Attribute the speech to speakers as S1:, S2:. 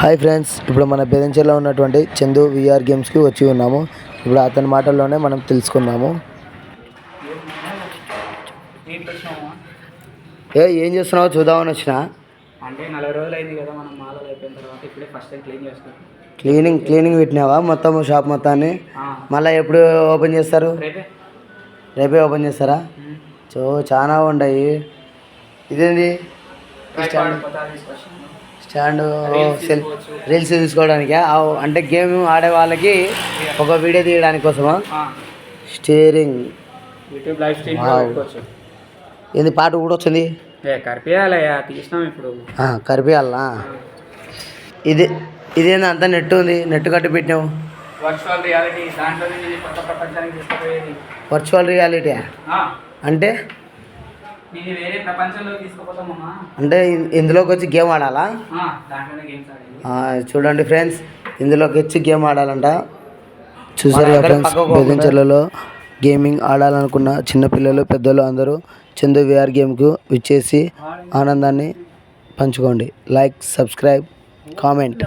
S1: Hi friends, ఇప్పుడు మన బెదంచెర్లో ఉన్నటువంటి చందు విఆర్ గేమ్స్కి వచ్చి ఉన్నాము. ఇప్పుడు అతని మాటల్లోనే మనం తెలుసుకుందాము. ఏం చేస్తున్నావు చూద్దామని వచ్చిన.
S2: అంటే 40 రోజులు అయింది కదా మనం మాలలు అయిపోయిన తర్వాత ఇప్పుడే ఫస్ట్ టైం క్లీన్ చేసుకుంటాం.
S1: క్లీనింగ్ పెట్టినావా మొత్తం షాప్ మొత్తాన్ని? మళ్ళీ ఎప్పుడు ఓపెన్ చేస్తారు? రేపే ఓపెన్ చేస్తారా? చాలా ఉన్నాయి. ఇదేంది స్టాండ్? రీల్స్ తీసుకోవడానికి అంటే గేమ్ ఆడే వాళ్ళకి ఒక వీడియో తీయడానికి కోసమా? స్టీరింగ్ ఏంది పాట కూడా వచ్చింది? కరిపియాలా? ఇదేంది అంతా నెట్ ఉంది, నెట్ కట్టి పెట్టినావు. వర్చువల్ రియాలిటీ అంటే అంటే ఇందులోకి వచ్చి గేమ్ ఆడాలా? చూడండి ఫ్రెండ్స్, ఇందులోకి వచ్చి గేమ్ ఆడాలంట. చూసారు కదా ఫ్రెండ్స్, బెదంచెర్లలో గేమింగ్ ఆడాలనుకున్న చిన్నపిల్లలు పెద్దలు అందరూ చందు విఆర్ గేమ్కు విచ్చేసి ఆనందాన్ని పంచుకోండి. Like, subscribe, comment.